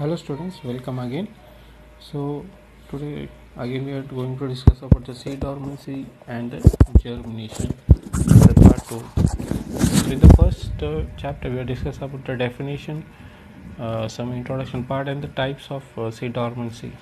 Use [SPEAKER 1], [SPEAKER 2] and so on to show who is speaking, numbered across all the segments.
[SPEAKER 1] Hello students, welcome again. So today again we are going to discuss about the seed dormancy and the germination, the part 2. So in the first chapter we are discussed about the definition, some introduction part and the types of seed dormancy.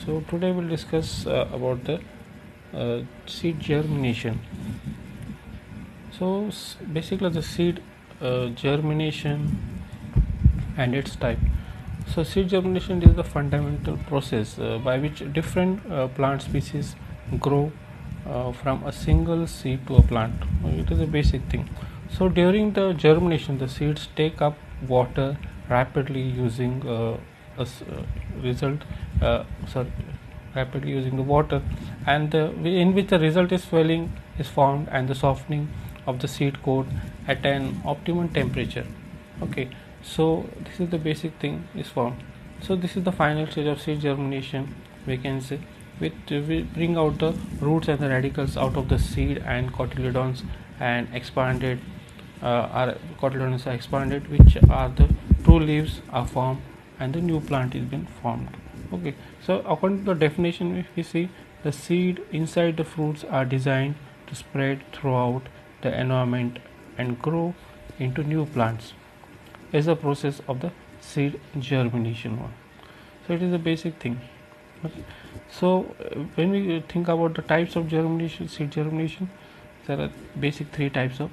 [SPEAKER 1] So today we'll discuss about the seed germination. So basically the seed germination and its type. So seed germination is the fundamental process by which different plant species grow from a single seed to a plant. It is a basic thing. So during the germination, the seeds take up water rapidly using result. Sorry, rapidly using the water, and in which the result is swelling is formed and the softening of the seed coat at an optimum temperature. Okay, so this is the basic thing is formed. So this is the final stage of seed germination, we can say, which will bring out the roots and the radicals out of the seed, and cotyledons and expanded are cotyledons are expanded, which are the true leaves are formed and the new plant is been formed. Okay, so according to the definition, if we see, the seed inside the fruits are designed to spread throughout the environment and grow into new plants is the process of the seed germination one. So it is a basic thing. Okay. So when we think about the types of germination, seed germination, there are basic three types of.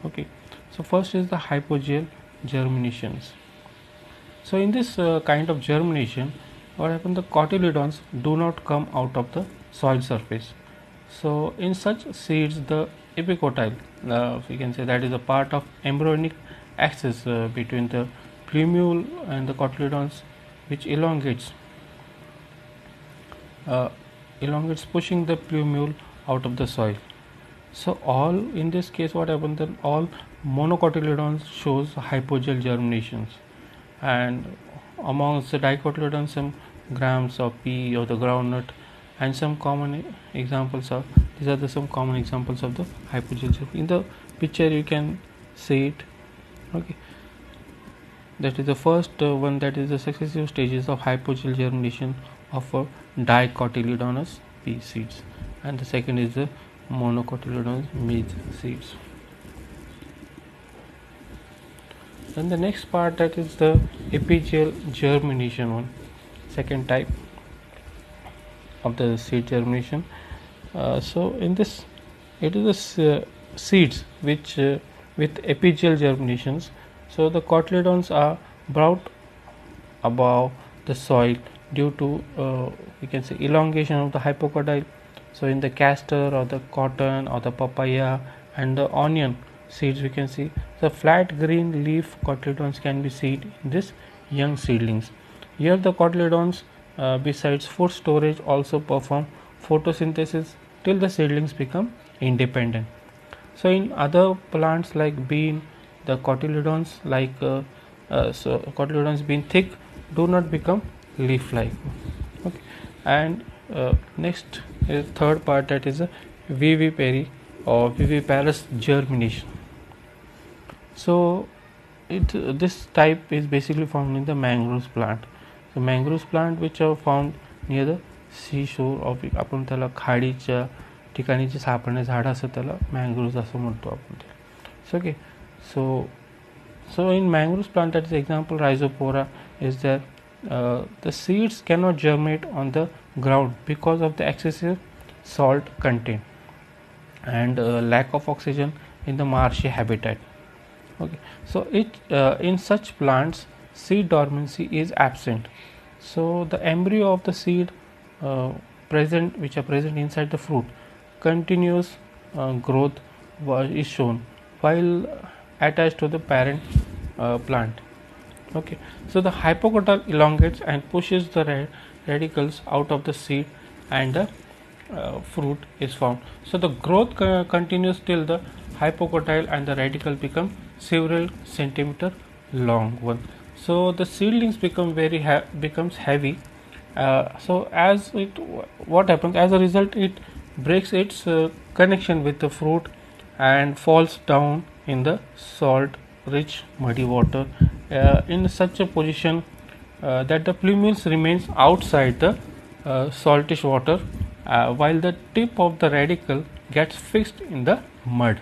[SPEAKER 1] Okay, so first is the hypogeal germinations. So in this kind of germination, what happens, the cotyledons do not come out of the soil surface. So in such seeds, the epicotyle, we can say, that is a part of embryonic axis between the plumule and the cotyledons, which elongates pushing the plumule out of the soil. So all, in this case, what happens, then all monocotyledons shows hypogeal germinations, and amongst the dicotyledons some grams of pea or the groundnut, and some common examples of these are the some common examples of the hypogeal germination. In the picture you can see it. Okay, that is the first one, that is the successive stages of hypogeal germination of dicotyledonous pea seeds, and the second is the monocotyledonous maize seeds. Then the next part, that is the epigeal germination one, second type of the seed germination. So in this, it is the seeds which with epigeal germinations. So the cotyledons are brought above the soil due to we can say elongation of the hypocotyle. So in the castor or the cotton or the papaya and the onion seeds, we can see the flat green leaf cotyledons can be seen in this young seedlings. Here the cotyledons besides food storage also perform photosynthesis till the seedlings become independent. So in other plants like bean, the cotyledons cotyledons being thick do not become leaf like. Okay, and next is third part, that is a vivipary or viviparous germination. So this type is basically found in the mangroves plant. So mangroves plant which are found near the seashore, of आपण त्याला खाडीच्या ठिकाणी जे सापडणे झाड असतं त्याला mangroves असं म्हणतो आपण ते. So okay, so in mangroves plant, that is example rhizopora is there. The seeds cannot germinate on the ground because of the excessive salt content and lack of oxygen in the marshy habitat. Okay, so in such plants seed dormancy is absent. So the embryo of the seed which are present inside the fruit, continuous growth is shown while attached to the parent plant. Okay, so the hypocotyle elongates and pushes the radicals out of the seed, and the fruit is formed. So the growth continues till the hypocotyle and the radical become several centimeter long one. So the seedlings become becomes heavy. So as it, what happens, as a result, it breaks its connection with the fruit and falls down in the salt rich muddy water. In such a position, that the plumule remains outside the saltish water, while the tip of the radicle gets fixed in the mud.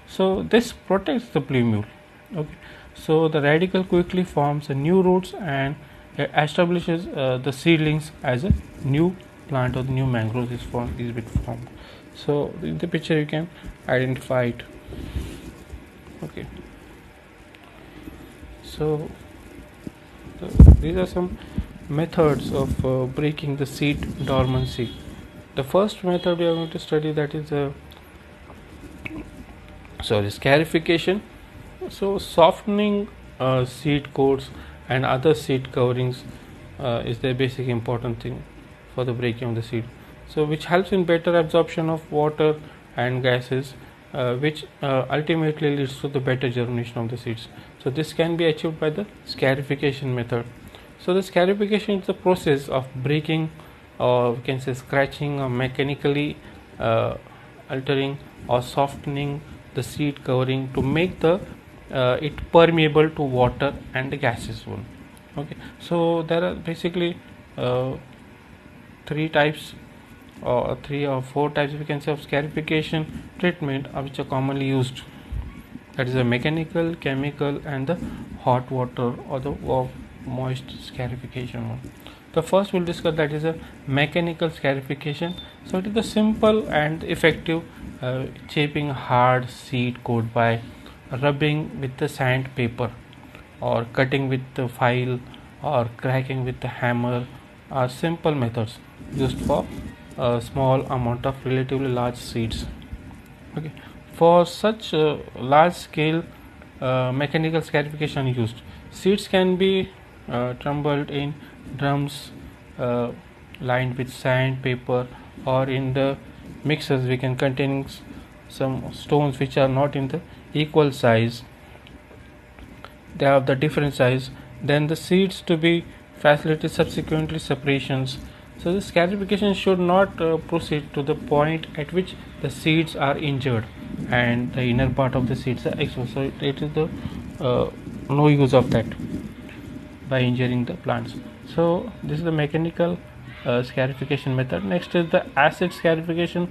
[SPEAKER 1] So this protects the plumule. Okay. So the radicle quickly forms a new roots and establishes the seedlings as a new plant, or the new mangroves is formed. So in the picture you can identify it. Okay. So these are some methods of breaking the seed dormancy. The first method we are going to study, that is scarification. So softening seed coats and other seed coverings is the basic important thing for the breaking of the seed. So which helps in better absorption of water and gases, which ultimately leads to the better germination of the seeds. So this can be achieved by the scarification method. So the scarification is the process of breaking, or we can say scratching, or mechanically altering or softening the seed covering to make the it permeable to water and the gases. Okay, so there are basically three types, or 3 or 4 types we can say of scarification treatment which are commonly used. That is a mechanical, chemical, and the hot water, or the moist scarification one. The first we'll discuss, that is a mechanical scarification. So it is the simple and effective shaping hard seed coat by rubbing with the sandpaper, or cutting with the file, or cracking with the hammer, are simple methods used for a small amount of relatively large seeds. Okay, for such large scale mechanical scarification used, seeds can be tumbled in drums lined with sandpaper, or in the mixers we can contain some stones which are not in the equal size, they have the different size, then the seeds to be facilitated subsequently separations. So the scarification should not proceed to the point at which the seeds are injured and the inner part of the seeds are exposed. So it is the no use of that by injuring the plants. So this is the mechanical scarification method. Next is the acid scarification.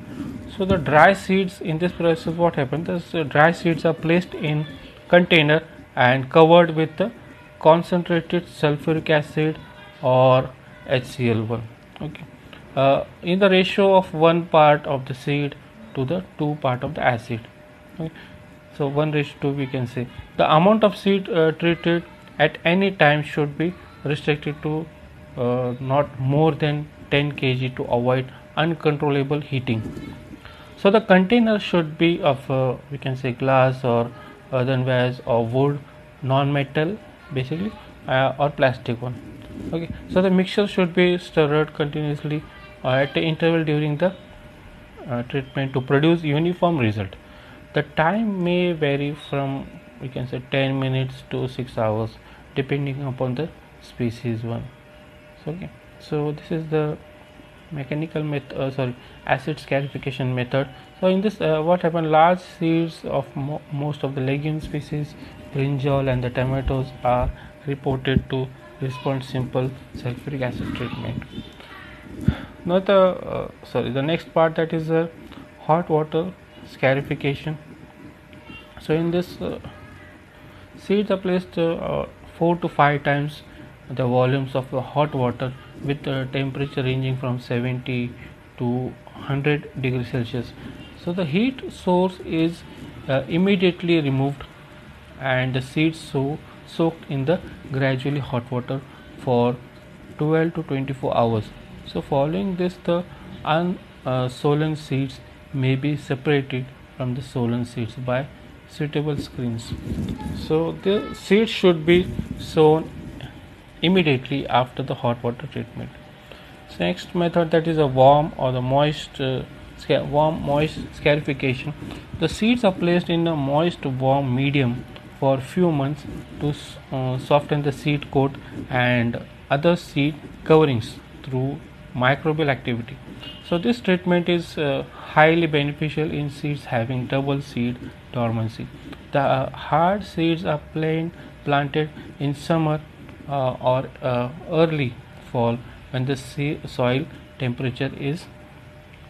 [SPEAKER 1] So the dry seeds, in this process what happens, the dry seeds are placed in container and covered with the concentrated sulfuric acid or HCl1. Okay, in the ratio of 1 part of the seed to the 2 part of the acid. Okay. So 1:2 we can say. The amount of seed treated at any time should be restricted to not more than 10 kg to avoid uncontrollable heating. So the container should be of we can say glass or earthenware or wood, non-metal basically, or plastic one. Okay, so the mixture should be stirred continuously at the interval during the treatment to produce uniform result. The time may vary from, we can say, 10 minutes to 6 hours depending upon the species one. So, okay, so this is the mechanical method, acid scarification method. So in this what happened, large seeds of most of the legume species, brinjal and the tomatoes, are reported to respond simple sulfuric acid treatment. Now the next part, that is hot water scarification. So in this seeds are placed 4 to 5 times the volumes of hot water with temperature ranging from 70 to 100 degrees Celsius. So the heat source is immediately removed and the seeds soaked in the gradually hot water for 12 to 24 hours. So following this, the unsown seeds may be separated from the sown seeds by suitable screens. So the seeds should be sown immediately after the hot water treatment. So next method, that is a warm or the moist scarification. The seeds are placed in a moist warm medium for few months to soften the seed coat and other seed coverings through microbial activity. So this treatment is highly beneficial in seeds having double seed dormancy. The hard seeds are planted in summer or early fall when the soil temperature is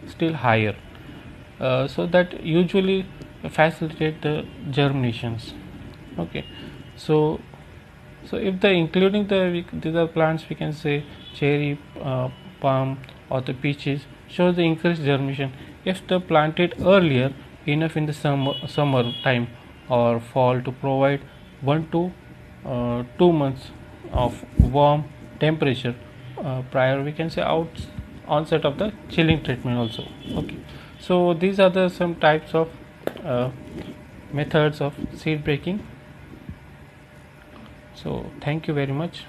[SPEAKER 1] still higher. So that usually facilitate the germinations. Okay, so if the including these are plants, we can say cherry, palm, or the peaches shows the increased germination if the planted earlier enough in the summer time or fall to provide 1 to 2 months of warm temperature prior, we can say, onset of the chilling treatment also. Okay, so these are the some types of uh, methods of seed breaking. So thank you very much.